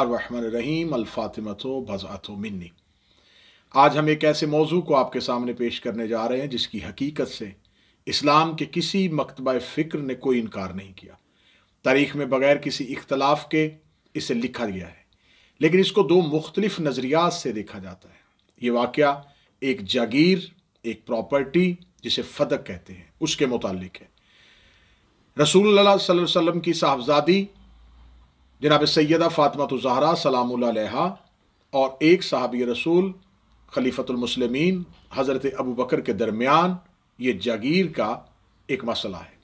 बिस्मिल्लाहिर्रहमानिर्रहीम अल-फातिमतु बज़अतु मिन्नी। आज हम एक ऐसे मौजू को आपके सामने पेश करने जा रहे हैं जिसकी हकीकत से इस्लाम के किसी मकतबा फ़िक्र ने कोई इनकार नहीं किया। तारीख़ में बग़ैर किसी इख्तलाफ के इसे लिखा गया है, लेकिन इसको दो मुख्तलिफ नज़रियात से देखा जाता है। ये वाक़या एक जागीर, एक प्रॉपर्टी जिसे फ़दक कहते हैं, उसके मुताल्लिक है। रसूलुल्लाह सल्लल्लाहु अलैहि वसल्लम की साहबजादी जनाब सैयदा फ़ातिमा ज़हरा सलामुल्लाह अलैहा और एक सहाबी रसूल खलीफतुल मुस्लिमीन हज़रत अबू बकर के दरमियान ये जागीर का एक मसला है।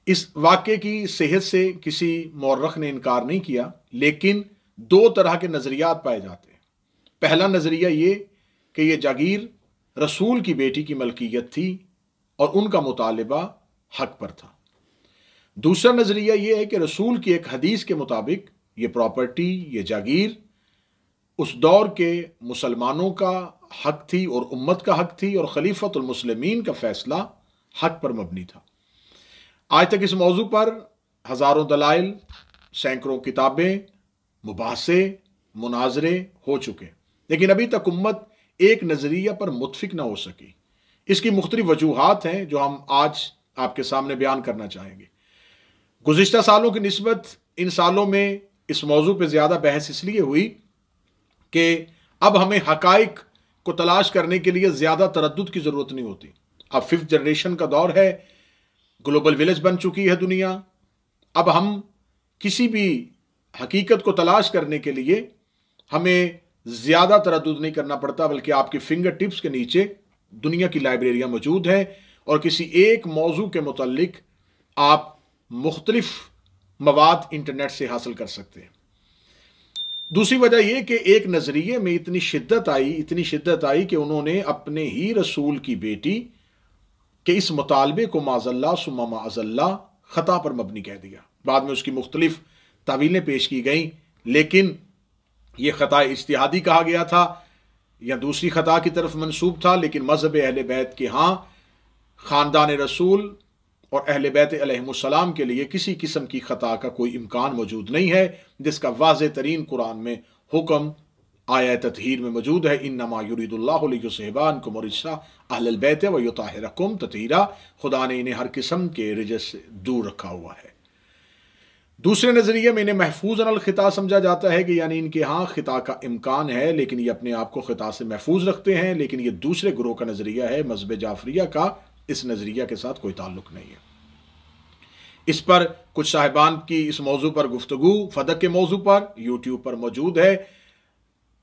इस वाक़े की सेहत से किसी मौर्रख ने इनकार नहीं किया, लेकिन दो तरह के नज़रियात पाए जाते हैं। पहला नज़रिया ये कि यह जागीर रसूल की बेटी की मलकियत थी और उनका मुतालिबा हक पर था। दूसरा नज़रिया यह है कि रसूल की एक हदीस के मुताबिक ये प्रॉपर्टी, ये जागीर उस दौर के मुसलमानों का हक थी और उम्मत का हक थी और खलीफतुल मुस्लिमीन का फैसला हक पर मबनी था। आज तक इस मौजू पर हज़ारों दलाइल, सैकड़ों किताबें, मुबाहसे, मुनाजरे हो चुके, लेकिन अभी तक उम्मत एक नज़रिया पर मुत्फिक ना हो सकी। इसकी मुख्तलिफ वजूहात हैं जो हम आज आपके सामने बयान करना चाहेंगे। गुज़िश्ता सालों की निस्बत इन सालों में इस मौजू पर ज़्यादा बहस इसलिए हुई कि अब हमें हक़ाइक़ को तलाश करने के लिए ज़्यादा तरद्दुद की ज़रूरत नहीं होती। अब 5th जनरेशन का दौर है, ग्लोबल विलेज बन चुकी है दुनिया। अब हम किसी भी हकीकत को तलाश करने के लिए हमें ज़्यादा तरद्दुद नहीं करना पड़ता, बल्कि आपके फिंगर टिप्स के नीचे दुनिया की लाइब्रेरियाँ मौजूद हैं और किसी एक मौजू के मुतल्लिक आप मुख्तलिफ मवाद इंटरनेट से हासिल कर सकते हैं। दूसरी वजह यह कि एक नज़रिए में इतनी शिद्दत आई कि उन्होंने अपने ही रसूल की बेटी के इस मुतालबे को माज़ल्ला सुम्मा माज़ल्ला ख़ता पर मबनी कह दिया। बाद में उसकी मुख्तलिफ तावीलें पेश की गईं, लेकिन यह ख़ता इज्तिहादी कहा गया था या दूसरी ख़ता की तरफ मंसूब था। लेकिन मज़हब अहले बैत के यहाँ ख़ानदान रसूल और अहले बैत अलैहिमुस्सलाम के लिए किसी किस्म की ख़ता का कोई इम्कान मौजूद नहीं है, जिसका वाज़ेह तरीन कुरान में हुक्म आया ततहीर में मौजूद है। इन्नमा युरीदुल्लाहु लियुज़हिबा अन्कुम रिज्सा अहलल बैत व युताहिरकुम तत्हीरा। खुदा ने इन्हें हर किस्म के रिजस से दूर रखा हुआ है। दूसरे नज़रिए में इन्हें महफूज अनल ख़िता समझा जाता है कि यानी इनके यहाँ ख़िता का इम्कान है, लेकिन ये अपने आप को ख़िता से महफूज रखते हैं। लेकिन ये दूसरे ग्रोह का नज़रिया है, मज़हब जाफरिया का। इस नज़रिया के साथ कोई ताल्लुक नहीं है। इस पर कुछ साहिबान की इस मौजू पर गुफ्तगू फ़दक के मौजू पर यूट्यूब पर मौजूद है।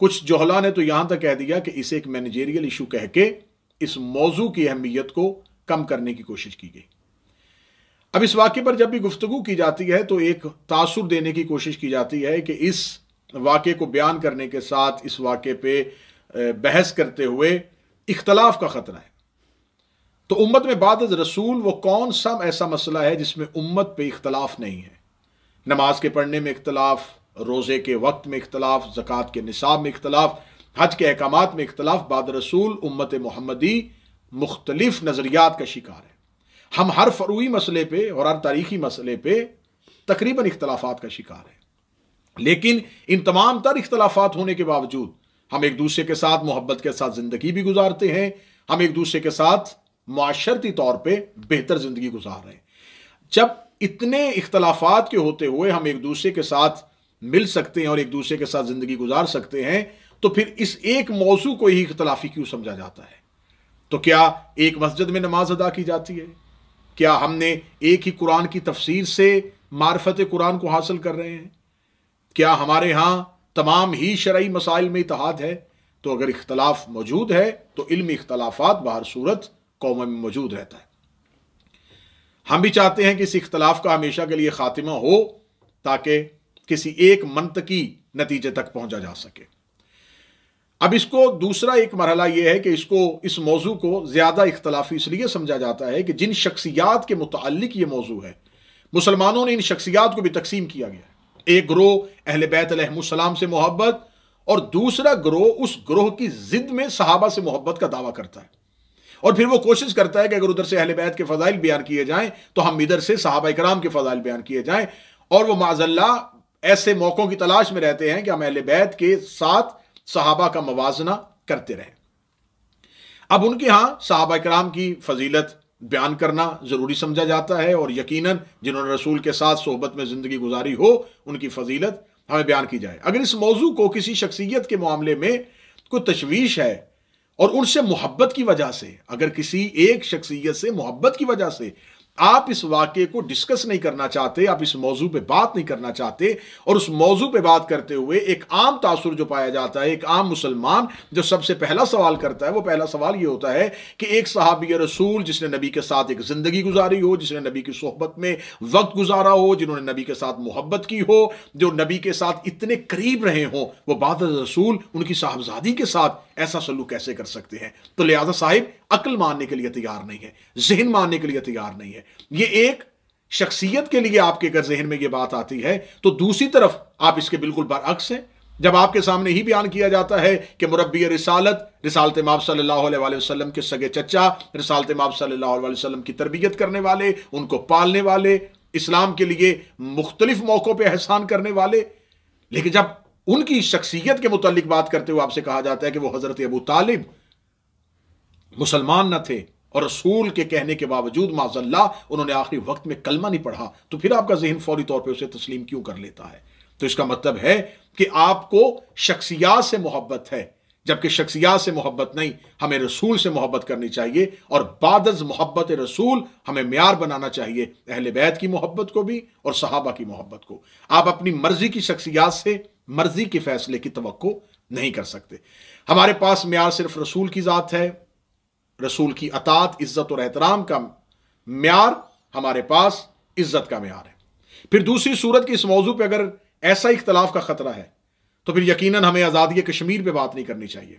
कुछ जोहला ने तो यहाँ तक कह दिया कि इसे एक मैनेजेरियल इशू कह के इस मौजू की अहमियत को कम करने की कोशिश की गई। अब इस वाक़े पर जब भी गुफ्तगू की जाती है तो एक तासुर देने की कोशिश की जाती है कि इस वाक़े को बयान करने के साथ इस वाक़े पे बहस करते हुए इख्तलाफ का ख़तरा है। तो उम्मत में बाद रसूल वो कौन सा ऐसा मसला है जिसमें उम्मत पे इख्तलाफ नहीं है? नमाज के पढ़ने में इख्तलाफ, रोज़े के वक्त में इख्तलाफ, ज़कात के निसाब में इख्तलाफ, हज के अहकामात में इख्तलाफ। बाद रसूल उम्मत मोहम्मदी मुख्तलिफ नज़रियात का शिकार है। हम हर फ़रूई मसले पे और हर तारीख़ी मसले पे तकरीबन इख्तलाफात का शिकार है। लेकिन इन तमाम तर इख्तलाफात होने के बावजूद हम एक दूसरे के साथ मोहब्बत के साथ ज़िंदगी भी गुजारते हैं। हम एक दूसरे के साथ मुआशरती तौर पे बेहतर ज़िंदगी गुजार रहे हैं। जब इतने इख्तलाफात के होते हुए हम एक दूसरे के साथ मिल सकते हैं और एक दूसरे के साथ ज़िंदगी गुजार सकते हैं, तो फिर इस एक मौजू को ही इख्तलाफी क्यों समझा जाता है? तो क्या एक मस्जिद में नमाज अदा की जाती है? क्या हमने एक ही कुरान की तफसीर से मार्फत कुरान को हासिल कर रहे हैं? क्या हमारे यहाँ तमाम ही शरई मसाइल में इत्तेहाद है? तो अगर इख्तलाफ मौजूद है तो इल्मी इख्तलाफात बाहर सूरत कौम में मौजूद रहता है। हम भी चाहते हैं कि इस इख्तलाफ का हमेशा के लिए खात्मा हो, ताकि किसी एक मंतकी नतीजे तक पहुंचा जा सके। अब इसको दूसरा एक मरहला यह है कि इस मौजू को ज़्यादा इख्तलाफी इसलिए समझा जाता है कि जिन शख्सियात के मुताल्लिक ये मौजू है, मुसलमानों ने इन शख्सियात को भी तकसीम किया गया है। एक ग्रोह अहले बैत अलैहिमुस्सलाम से मोहब्बत और दूसरा ग्रोह उस ग्रोह की जिद में सहाबा से मोहब्बत का दावा करता है। और फिर वो कोशिश करता है कि अगर उधर से अहले बैत के फ़ज़ाइल बयान किए जाएं तो हम इधर से सहाबा इकराम के फ़ज़ाइल बयान किए जाएं, और वो माज़ल्लाह ایسے موقعوں کی تلاش میں رہتے ہیں کہ ہم اہل بیت کے ساتھ صحابہ کا موازنہ کرتے رہیں۔ اب ان کے ہاں صحابہ کرام کی فضیلت بیان کرنا ضروری سمجھا جاتا ہے، اور یقیناً جنہوں نے رسول کے ساتھ صحبت میں زندگی گزاری ہو ان کی فضیلت ہمیں بیان کی جائے۔ اگر اس موضوع کو کسی شخصیت کے معاملے میں کوئی تشویش ہے اور ان سے محبت کی وجہ سے، اگر کسی ایک شخصیت سے محبت کی وجہ سے آپ اس واقعے کو ڈسکس نہیں کرنا چاہتے، آپ اس موضوع پہ بات نہیں کرنا چاہتے، اور اس موضوع پہ بات کرتے ہوئے ایک عام تاثر جو پایا جاتا ہے، ایک عام مسلمان جو سب سے پہلا سوال کرتا ہے، وہ پہلا سوال یہ ہوتا ہے کہ ایک صحابی رسول جس نے نبی کے ساتھ ایک زندگی گزاری ہو، جس نے نبی کی صحبت میں وقت گزارا ہو، جنہوں نے نبی کے ساتھ محبت کی ہو، جو نبی کے ساتھ اتنے قریب رہے ہوں، وہ بعد از رسول ان کی صاحبزادی کے ساتھ ایسا سلوک کیسے کر سکتے ہیں؟ تو لہذا صاحب عقل ماننے کے لیے تیار نہیں ہے، ذہن ماننے کے لیے تیار نہیں ہے۔ یہ ایک شخصیت کے لیے آپ کے اگر ذہن میں یہ بات آتی ہے، تو دوسری طرف آپ اس کے بالکل برعکس ہیں۔ جب آپ کے سامنے ہی بیان کیا جاتا ہے کہ مربی رسالت مآب صلی اللہ علیہ وآلہ وسلم کے سگے چچا، رسالت مآب صلی اللہ علیہ وسلم کی تربیت کرنے والے، ان کو پالنے والے، اسلام کے لیے مختلف موقعوں پہ احسان کرنے والے، لیکن جب ان کی شخصیت کے متعلق بات کرتے ہوئے آپ سے کہا جاتا ہے کہ وہ حضرت ابو طالب مسلمان نہ تھے اور رسول کے کہنے کے باوجود معاذ اللہ انہوں نے آخری وقت میں کلمہ نہیں پڑھا، تو پھر آپ کا ذہن فوری طور پہ اسے تسلیم کیوں کر لیتا ہے؟ تو اس کا مطلب ہے کہ آپ کو شخصیات سے محبت ہے، جبکہ شخصیات سے محبت نہیں، ہمیں رسول سے محبت کرنی چاہیے، اور بعد از محبت رسول ہمیں معیار بنانا چاہیے اہل بیت کی محبت کو بھی اور صحابہ کی محبت کو۔ آپ اپنی مرضی کی شخصیات سے مرضی کے فیصلے کی توقع نہیں کر سکتے۔ ہمارے پاس معیار صرف رسول کی ذات ہے، رسول کی اطاعت، عزت اور احترام کا معیار ہمارے پاس عزت کا معیار ہے۔ پھر دوسری صورت کی اس موضوع پہ اگر ایسا اختلاف کا خطرہ ہے تو پھر یقیناً ہمیں آزادی کشمیر پہ بات نہیں کرنی چاہیے،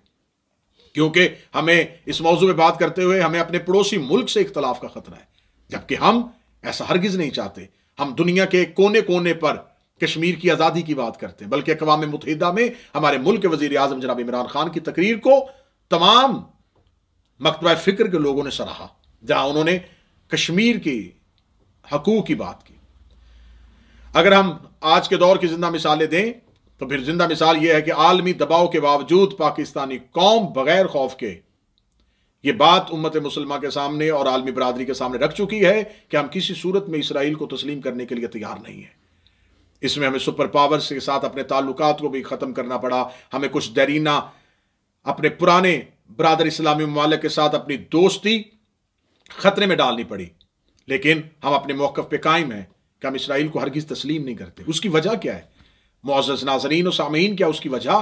کیونکہ ہمیں اس موضوع پہ بات کرتے ہوئے ہمیں اپنے پڑوسی ملک سے اختلاف کا خطرہ ہے، جبکہ ہم ایسا ہرگز نہیں چاہتے۔ ہم دنیا کے کونے کونے پر کشمیر کی آزادی کی بات کرتے ہیں، بلکہ اقوام متحدہ میں ہمارے ملک کے وزیر اعظم جناب عمران خان کی تقریر کو تمام مکتبہ فکر کے لوگوں نے سراہا، جہاں انہوں نے کشمیر کی حقوق کی بات کی۔ اگر ہم آج کے دور کی زندہ مثالیں دیں تو پھر زندہ مثال یہ ہے کہ عالمی دباؤ کے باوجود پاکستانی قوم بغیر خوف کے یہ بات امت مسلمہ کے سامنے اور عالمی برادری کے سامنے رکھ چکی ہے کہ ہم کسی صورت میں اسرائیل کو تسلیم کرنے کے لیے تیار نہیں ہیں۔ اس میں ہمیں سپر پاورز کے ساتھ اپنے تعلقات کو بھی ختم کرنا پڑا، ہمیں کچھ دیرینہ اپنے پرانے برادر اسلامی ممالک کے ساتھ اپنی دوستی خطرے میں ڈالنی پڑی، لیکن ہم اپنے موقف پہ قائم ہیں کہ ہم اسرائیل کو ہرگز تسلیم نہیں کرتے۔ اس کی وجہ کیا ہے معزز ناظرین و سامعین؟ کیا اس کی وجہ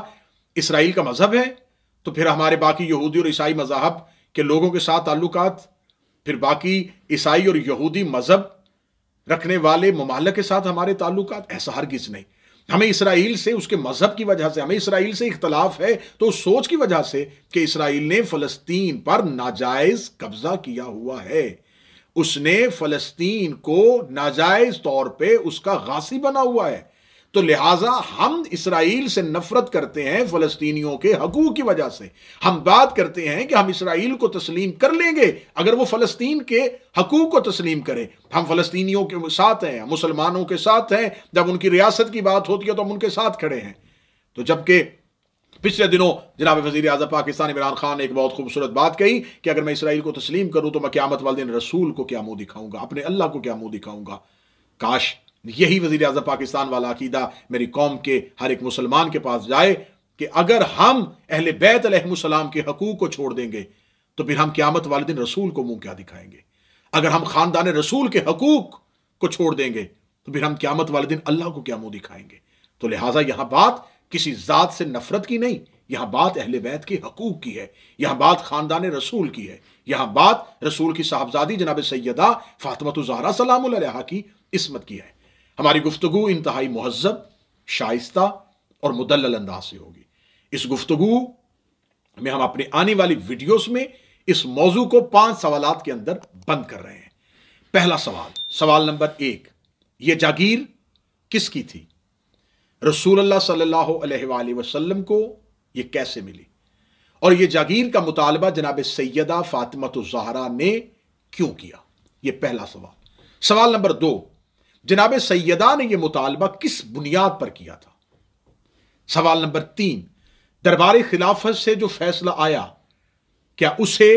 اسرائیل کا مذہب ہے؟ تو پھر ہمارے باقی یہودی اور عیسائی مذاہب کے لوگوں کے ساتھ تعلقات، پھر باقی عیسائی اور یہودی مذہب رکھنے والے ممالک کے ساتھ ہمارے تعلقات، ایسا ہرگز نہیں۔ ہمیں اسرائیل سے اس کے مذہب کی وجہ سے، ہمیں اسرائیل سے اختلاف ہے تو اس سوچ کی وجہ سے کہ اسرائیل نے فلسطین پر ناجائز قبضہ کیا ہوا ہے، اس نے فلسطین کو ناجائز طور پہ اس کا غاصب بنا ہوا ہے، تو لہٰذا ہم اسرائیل سے نفرت کرتے ہیں فلسطینیوں کے حقوق کی وجہ سے۔ ہم بات کرتے ہیں کہ ہم اسرائیل کو تسلیم کر لیں گے اگر وہ فلسطین کے حقوق کو تسلیم کرے۔ ہم فلسطینیوں کے ساتھ ہیں، مسلمانوں کے ساتھ ہیں، جب ان کی ریاست کی بات ہوتی ہے تو ہم ان کے ساتھ کھڑے ہیں۔ تو جبکہ پچھلے دنوں جناب وزیر اعظم پاکستان عمران خان نے ایک بہت خوبصورت بات کہی کہ اگر میں اسرائیل کو تسلیم کروں تو میں قیامت والے دن رسول کو کیا منہ دکھاؤں گا، اپنے اللہ کو کیا منہ دکھاؤں گا۔ کاش یہی وزیر اعظم پاکستان والا عقیدہ میری قوم کے ہر ایک مسلمان کے پاس جائے کہ اگر ہم اہل بیت علیہم السلام کے حقوق کو چھوڑ دیں گے تو پھر ہم قیامت والے دن رسول کو منہ کیا دکھائیں گے۔ اگر ہم خاندان رسول کے حقوق کو چھوڑ دیں گے تو پھر ہم قیامت والے دن اللہ کو کیا منہ دکھائیں گے۔ تو لہٰذا یہاں بات کسی ذات سے نفرت کی نہیں، یہاں بات اہل بیت کے حقوق کی ہے، یہاں بات خاندان رسول کی ہے، یہاں بات رسول کی صاحبزادی جناب سیدہ فاطمہ الزہرا سلام اللہ علیہا کی عصمت کی ہے۔ ہماری گفتگو انتہائی مہذب، شائستہ اور مدلل انداز سے ہوگی۔ اس گفتگو میں ہم اپنے آنے والی ویڈیوز میں اس موضوع کو 5 سوالات کے اندر بند کر رہے ہیں۔ پہلا سوال نمبر 1، یہ جاگیر کس کی تھی؟ رسول اللہ صلی اللہ علیہ وآلہ وسلم کو یہ کیسے ملی؟ اور یہ جاگیر کا مطالبہ جناب سیدہ فاطمہ الزہرا نے کیوں کیا؟ یہ پہلا سوال۔ سوال نمبر 2، जनाब सैयदा ने यह मुतालबा किस बुनियाद पर किया था? सवाल नंबर 3, दरबार खिलाफत से जो फैसला आया क्या उसे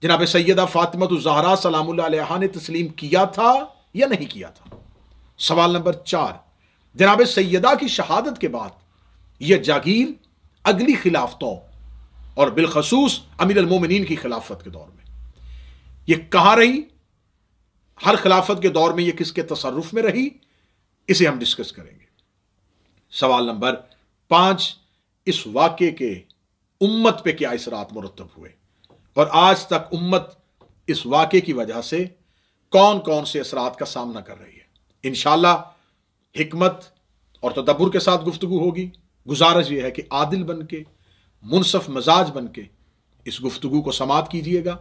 जनाब सैयदा फातिमा ज़हरा सलामुल्लाह अलैहा ने तस्लीम किया था या नहीं किया था? सवाल नंबर 4, जनाब सैयदा की शहादत के बाद यह जागीर अगली खिलाफतों और बिलखसूस अमीर अल मोमिनीन की खिलाफत के दौर में यह कहां रही? हर खिलाफत के दौर में यह किसके तसर्रुफ में रही? इसे हम डिस्कस करेंगे। सवाल नंबर 5, इस वाक़े के उम्मत पे क्या असरात मुरतब हुए और आज तक उम्मत इस वाक़े की वजह से कौन कौन से असरात का सामना कर रही है? इंशाअल्लाह हिकमत और तदब्बुर के साथ गुफ्तगू होगी। गुजारिश यह है कि आदिल बन के, मुनसफ मजाज बन के इस गुफ्तगू को समात कीजिएगा।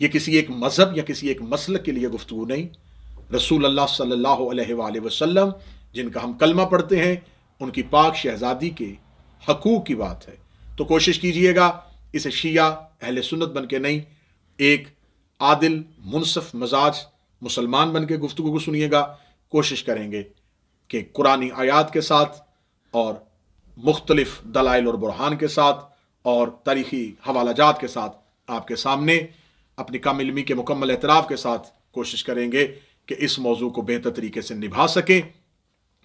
ये किसी एक मजहब या किसी एक मसलक के लिए गुफ्तगू नहीं, रसूल अल्लाह सल्लल्लाहु अलैहि वसल्लम जिनका हम कलमा पढ़ते हैं उनकी पाक शहजादी के हकूक की बात है। तो कोशिश कीजिएगा इसे शिया अहले सुन्नत बन के नहीं, एक आदिल मुनसफ मजाज मुसलमान बन के गुफ्तगू को सुनिएगा। कोशिश करेंगे कि कुरानी आयात के साथ और मुख्तलिफ दलाइल और बुरहान के साथ और तारीखी हवालाजात के साथ आपके सामने अपनी कम इल्मी के मुकम्मल एतराफ़ के साथ कोशिश करेंगे कि इस मौजू को बेहतर तरीके से निभा सकें।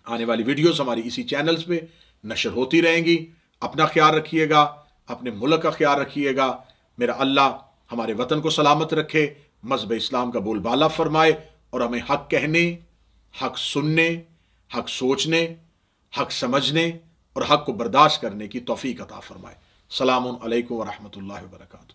आने वाली वीडियोस हमारी इसी चैनल्स पे नशर होती रहेंगी। अपना ख्याल रखिएगा, अपने मुल्क का ख्याल रखिएगा। मेरा अल्लाह हमारे वतन को सलामत रखे, मज़हब इस्लाम का बोलबाला फरमाए और हमें हक़ कहने, हक़ सुनने, हक़ सोचने, हक़ समझने और हक़ को बर्दाश्त करने की तौफीक अता फरमाए। सलामुन अलैकुम व रहमतुल्लाहि व बरकातुहू।